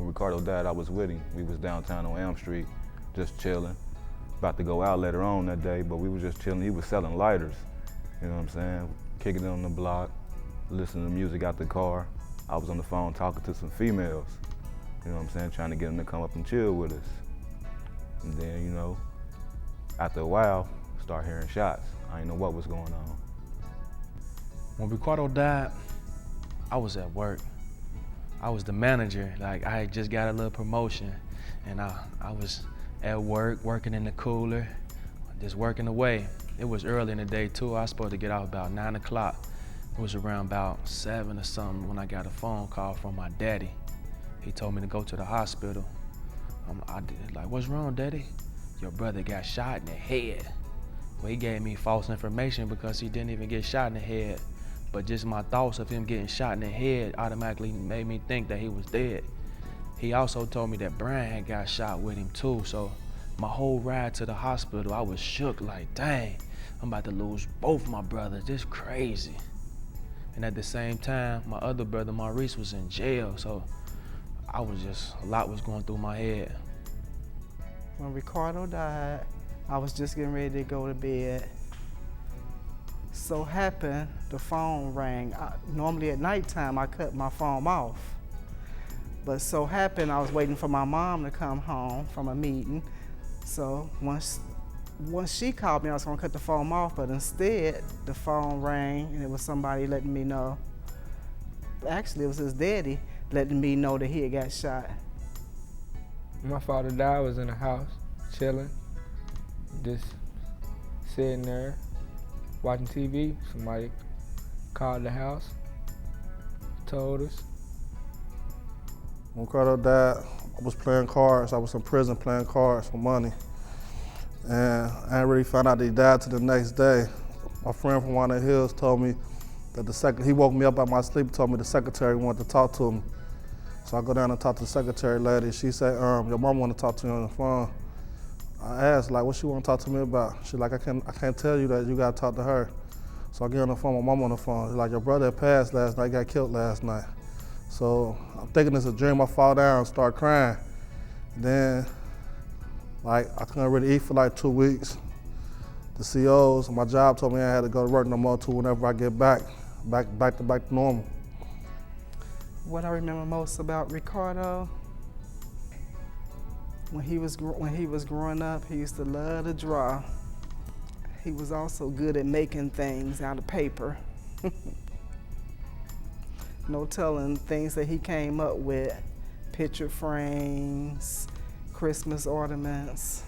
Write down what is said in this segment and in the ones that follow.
When Ricardo died, I was with him. We was downtown on Elm Street, just chilling. About to go out later on that day, but we was just chilling. He was selling lighters, you know what I'm saying? Kicking it on the block, listening to music out the car. I was on the phone talking to some females, you know what I'm saying? Trying to get them to come up and chill with us. And then, you know, after a while, start hearing shots. I didn't know what was going on. When Ricardo died, I was at work. I was the manager. Like, I had just got a little promotion, and I was at work, working in the cooler, just working away. It was early in the day too. I was supposed to get out about 9 o'clock. It was around about 7 or something when I got a phone call from my daddy. He told me to go to the hospital. I did, like, what's wrong, Daddy? Your brother got shot in the head. Well, he gave me false information because he didn't even get shot in the head. But just my thoughts of him getting shot in the head automatically made me think that he was dead. He also told me that Brian had got shot with him too. So my whole ride to the hospital, I was shook like, dang, I'm about to lose both my brothers. This crazy. And at the same time, my other brother, Maurice, was in jail. So I was just, a lot was going through my head. When Ricardo died, I was just getting ready to go to bed. So happened, the phone rang. Normally at nighttime, I cut my phone off. But so happened, I was waiting for my mom to come home from a meeting. So once she called me, I was gonna cut the phone off, but instead, the phone rang and it was somebody letting me know. Actually, it was his daddy letting me know that he had got shot. My father died, I was in the house, chilling, just sitting there, watching TV. Somebody called the house, told us. When Ricardo died, I was playing cards. I was in prison playing cards for money. And I didn't really find out that he died till the next day. My friend from one of the hills told me that he woke me up out my sleep, told me the secretary wanted to talk to me. So I go down and talk to the secretary lady. She said, your mom want to talk to you on the phone. I asked, like, what she want to talk to me about? She's like, I can't tell you that, you got to talk to her. So I get on the phone, my mom on the phone. She's like, your brother passed last night, got killed last night. So I'm thinking it's a dream. I fall down and start crying. Then, like, I couldn't really eat for like 2 weeks. The COs, my job told me I had to go to work no more till whenever I get back to normal. What I remember most about Ricardo, when he was growing up, he used to love to draw. He was also good at making things out of paper. No telling things that he came up with, picture frames, Christmas ornaments.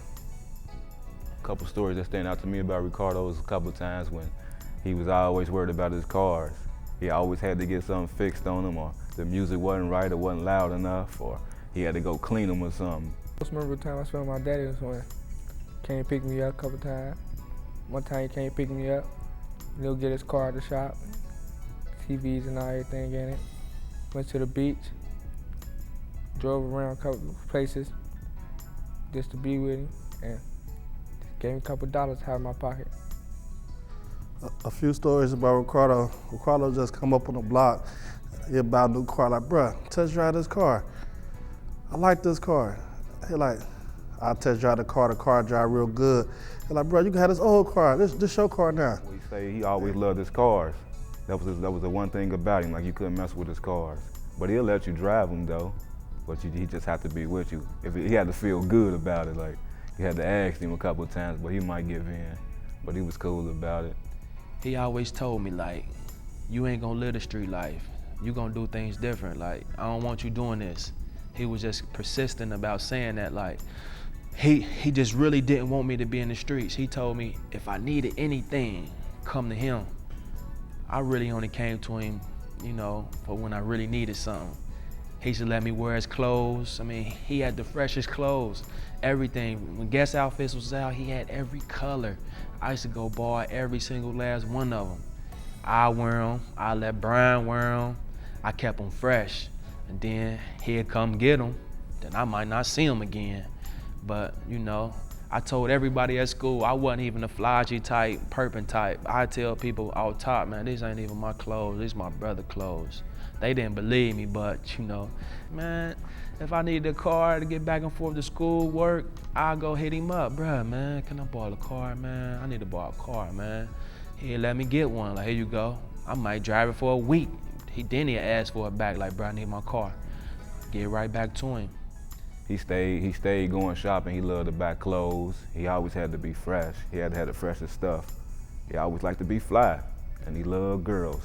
A couple stories that stand out to me about Ricardo was a couple times when he was always worried about his cars. He always had to get something fixed on them, or the music wasn't right or wasn't loud enough, or he had to go clean them or something. Most memorable time I spent with my daddy was when he came pick me up a couple times. One time he came pick me up, he'll get his car at the shop, TVs and everything in it. Went to the beach, drove around a couple places just to be with him, and gave him a couple dollars to have in my pocket. A few stories about Ricardo. Ricardo just come up on the block, he'd buy a new car, like, bruh, test drive this car. I like this car. He like, I'll test drive the car drive real good. He like, bruh, you can have this old car, this your car now. He say he always loved his cars. That was the one thing about him, like you couldn't mess with his cars. But he'll let you drive them though, but he just had to be with you. He had to feel good about it, like you had to ask him a couple of times, but he might give in. But he was cool about it. He always told me, like, you ain't gonna live the street life. You gonna do things different. Like, I don't want you doing this. He was just persistent about saying that. Like, he just really didn't want me to be in the streets. He told me if I needed anything, come to him. I really only came to him, you know, for when I really needed something. He used to let me wear his clothes. I mean, he had the freshest clothes, everything. When guest outfits was out, he had every color. I used to go buy every single last one of them. I wear them, I let Brian wear them. I kept them fresh. And then he'd come get them. Then I might not see them again. But, you know, I told everybody at school I wasn't even a flagey type, perping type. I tell people all top, man, these ain't even my clothes, these my brother clothes. They didn't believe me, but you know, man, if I needed a car to get back and forth to school, work, I'll go hit him up. Bruh, man, can I borrow a car, man? I need to borrow a car, man. He'll let me get one, like, here you go. I might drive it for a week. Then he'll ask for it back, like, bro, I need my car. Get right back to him. He stayed going shopping. He loved to buy clothes. He always had to be fresh. He had to have the freshest stuff. He always liked to be fly, and he loved girls.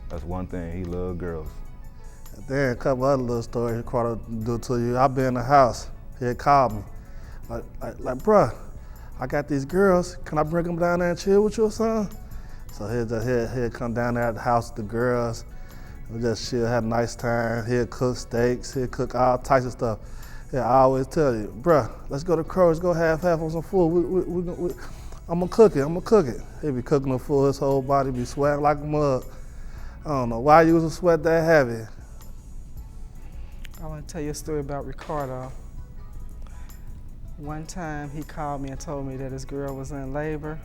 That's one thing, he loved girls. And then a couple other little stories Ricardo do to you. I been in the house, he'd call me, like, bruh, I got these girls, can I bring them down there and chill with you or something? So he'd come down there at the house with the girls, we just chill, have a nice time. He'll cook steaks, he'll cook all types of stuff. Yeah, I always tell you, bruh, let's go to Kroger's, go half on some food. I'm gonna cook it. He'll be cooking the food, his whole body be sweating like a mug. I don't know why you was a sweat that heavy. I want to tell you a story about Ricardo. One time he called me and told me that his girl was in labor.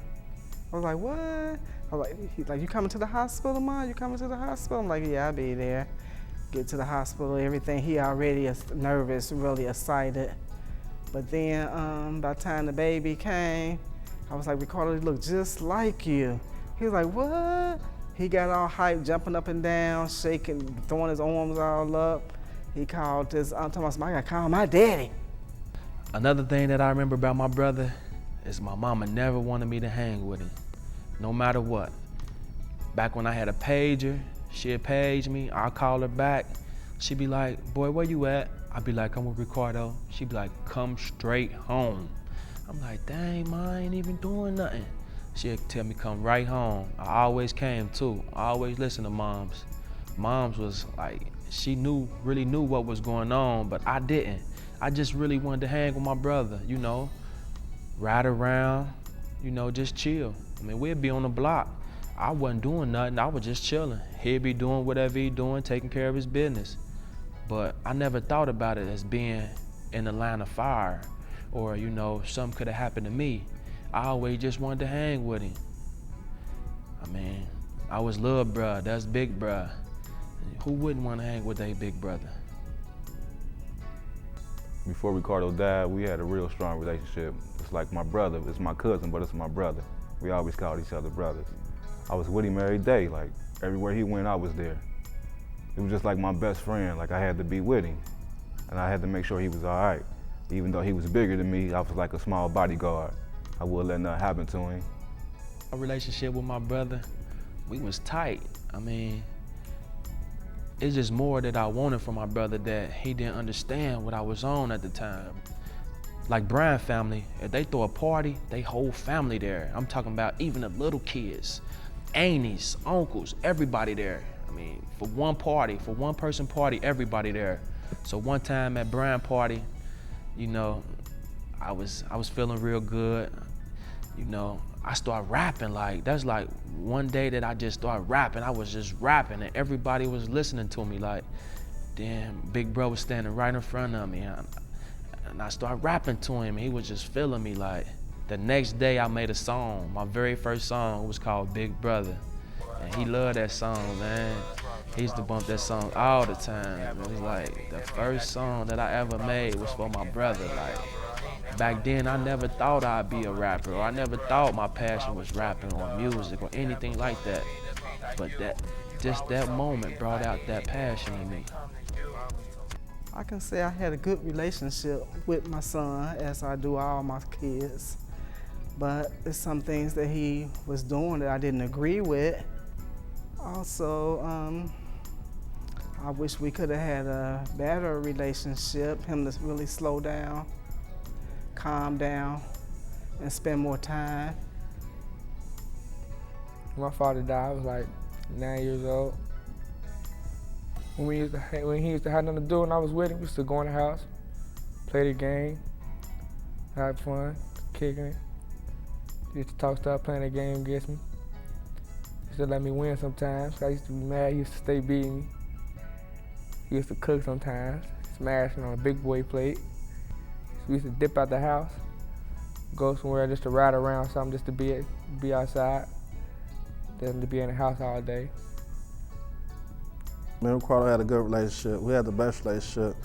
I was like, what? I was like, he's like, you coming to the hospital, Ma? You coming to the hospital? I'm like, yeah, I'll be there. Get to the hospital, everything. He already is nervous, really excited. But then by the time the baby came, I was like, Ricardo, he look just like you. He was like, what? He got all hyped, jumping up and down, shaking, throwing his arms all up. He called his, I'm talking about, I gotta call my daddy. Another thing that I remember about my brother is my mama never wanted me to hang with him, no matter what. Back when I had a pager, she'd page me, I'll call her back. She'd be like, boy, where you at? I'd be like, I'm with Ricardo. She'd be like, come straight home. I'm like, dang, Ma, I ain't even doing nothing. She'd tell me come right home. I always came too. I always listened to Moms. Moms was like, she really knew what was going on, but I didn't. I just really wanted to hang with my brother, you know, ride around, you know, just chill. I mean, we'd be on the block. I wasn't doing nothing, I was just chilling. He'd be doing whatever he doing, taking care of his business. But I never thought about it as being in the line of fire or, you know, something could have happened to me. I always just wanted to hang with him. I mean, I was little bruh, that's big bruh. Who wouldn't want to hang with their big brother? Before Ricardo died, we had a real strong relationship. It's like my brother, it's my cousin, but it's my brother. We always called each other brothers. I was with him every day, like everywhere he went, I was there. It was just like my best friend, like I had to be with him. And I had to make sure he was all right. Even though he was bigger than me, I was like a small bodyguard. I wouldn't let nothing happen to him. My relationship with my brother, we was tight. I mean, it's just more that I wanted from my brother that he didn't understand what I was on at the time. Like Brian family, if they throw a party, they whole family there. I'm talking about even the little kids, aunties, uncles, everybody there. I mean, for one party, for one person party, everybody there. So one time at Brian party, you know, I was feeling real good. You know, I started rapping, like, that's like one day that I just started rapping. I was just rapping and everybody was listening to me, like, damn, big bro was standing right in front of me. And I started rapping to him, and he was just feeling me. Like, the next day I made a song. My very first song was called Big Brother. And he loved that song, man. He used to bump that song all the time. It was like the first song that I ever made was for my brother. Like, back then I never thought I'd be a rapper, or I never thought my passion was rapping or music or anything like that. But just that moment brought out that passion in me. I can say I had a good relationship with my son, as I do all my kids. But there's some things that he was doing that I didn't agree with. Also, I wish we could have had a better relationship, him to really slow down, calm down, and spend more time. My father died, I was like 9 years old. When he used to have nothing to do and I was with him, we used to go in the house, play the game, have fun, kicking it. He used to talk, start playing the game against me. He used to let me win sometimes. I used to be mad, he used to stay beating me. He used to cook sometimes, smashing on a big boy plate. So we used to dip out the house, go somewhere just to ride around something, just to be outside, than to be in the house all day. Me and Ricardo had a good relationship. We had the best relationship.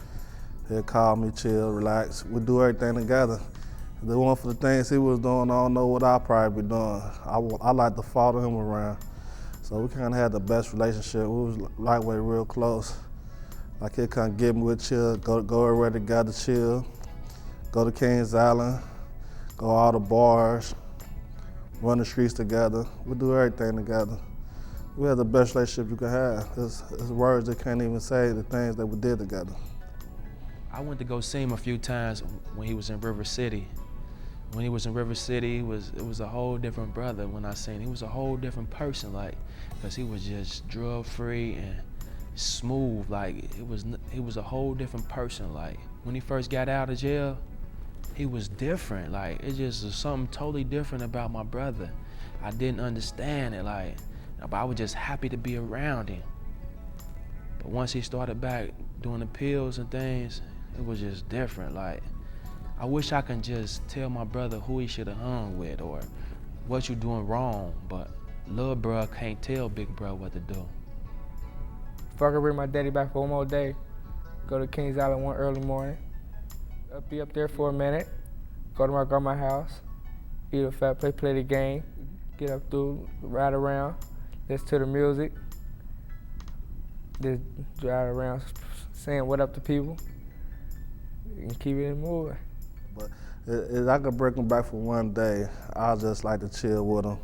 He'd call me, chill, relax. We do everything together. If it wasn't for the things he was doing, I don't know what I'd probably be doing. I like to follow him around. So we kind of had the best relationship. We was lightweight real close. Like he'd come get me with chill, go everywhere together, chill, go to Kings Island, go all the bars, run the streets together. We do everything together. We had the best relationship you could have. It's words that can't even say the things that we did together. I went to go see him a few times when he was in River City. When he was in River City, it was a whole different brother when I seen him. He was a whole different person, like, cause he was just drug-free and smooth, like, he was a whole different person. Like, when he first got out of jail, he was different. Like, it just was something totally different about my brother. I didn't understand it, like, but I was just happy to be around him. But once he started back doing the pills and things, it was just different. Like, I wish I could just tell my brother who he should have hung with or what you doing wrong, but little bro can't tell big bro what to do. If I could bring my daddy back for one more day, go to Kings Island one early morning, be up there for a minute, go to my grandma's house, eat a fat plate, play the game, get up through, ride around, listen to the music, just drive around saying what up to people, and keep it moving. But if I could bring him back for one day, I'd just like to chill with him.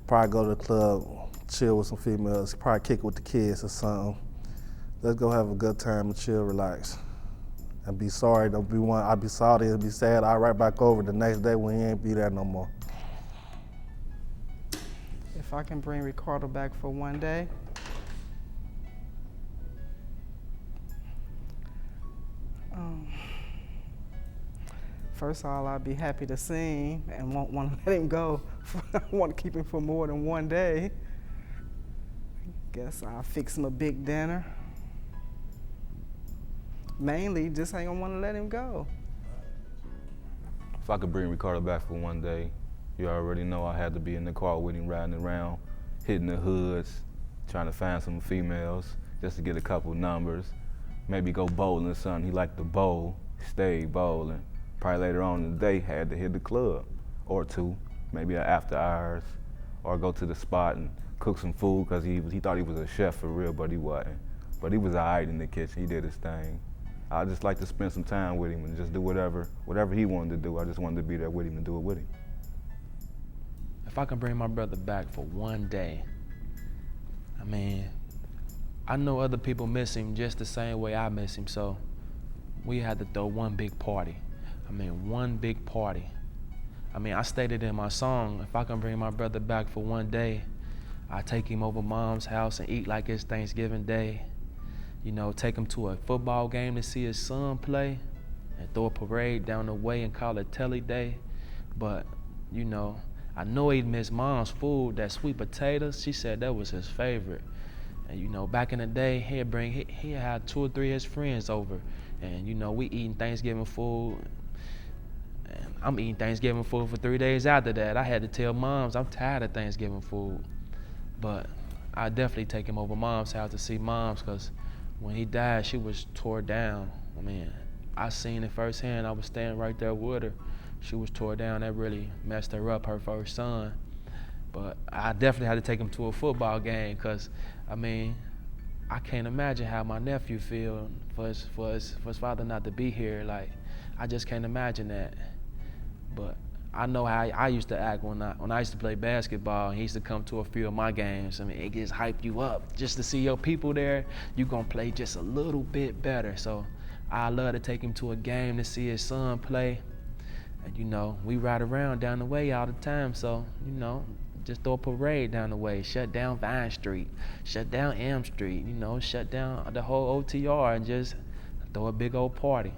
Probably go to the club, chill with some females, probably kick it with the kids or something. Let's go have a good time and chill, relax. And be sorry, don't be one, I'd be salty and be sad, I'll right back over the next day when he ain't be there no more. If I can bring Ricardo back for one day, first of all, I'd be happy to see him and won't want to let him go. I want to keep him for more than one day. Guess I'll fix him a big dinner. Mainly, just ain't gonna want to let him go. If I could bring Ricardo back for one day, you already know I had to be in the car with him, riding around, hitting the hoods, trying to find some females, just to get a couple numbers. Maybe go bowling or something. He liked to bowl, stayed bowling. Probably later on in the day, had to hit the club or two, maybe after hours, or go to the spot and cook some food, because he thought he was a chef for real, but he wasn't. But he was all right in the kitchen, he did his thing. I just like to spend some time with him and just do whatever he wanted to do. I just wanted to be there with him and do it with him. If I can bring my brother back for one day, I mean, I know other people miss him just the same way I miss him, so we had to throw one big party. I mean, one big party. I mean, I stated in my song, if I can bring my brother back for one day, I take him over mom's house and eat like it's Thanksgiving Day. You know, take him to a football game to see his son play and throw a parade down the way and call it Tellie Day. But, you know, I know he'd miss mom's food, that sweet potatoes. She said that was his favorite. And, you know, back in the day, he had 2 or 3 of his friends over. And, you know, we eating Thanksgiving food. And I'm eating Thanksgiving food for 3 days after that. I had to tell moms I'm tired of Thanksgiving food. But I definitely take him over mom's house to see moms, because when he died, she was tore down. I mean, I seen it firsthand. I was standing right there with her. She was tore down. That really messed her up, her first son. But I definitely had to take him to a football game, because, I mean, I can't imagine how my nephew feel for his father not to be here. Like, I just can't imagine that. But I know how I used to act when I used to play basketball. He used to come to a few of my games. I mean, it just hype you up. Just to see your people there, you're going to play just a little bit better. So I love to take him to a game to see his son play. And, you know, we ride around down the way all the time. So, you know, just throw a parade down the way, shut down Vine Street, shut down M Street, you know, shut down the whole OTR and just throw a big old party.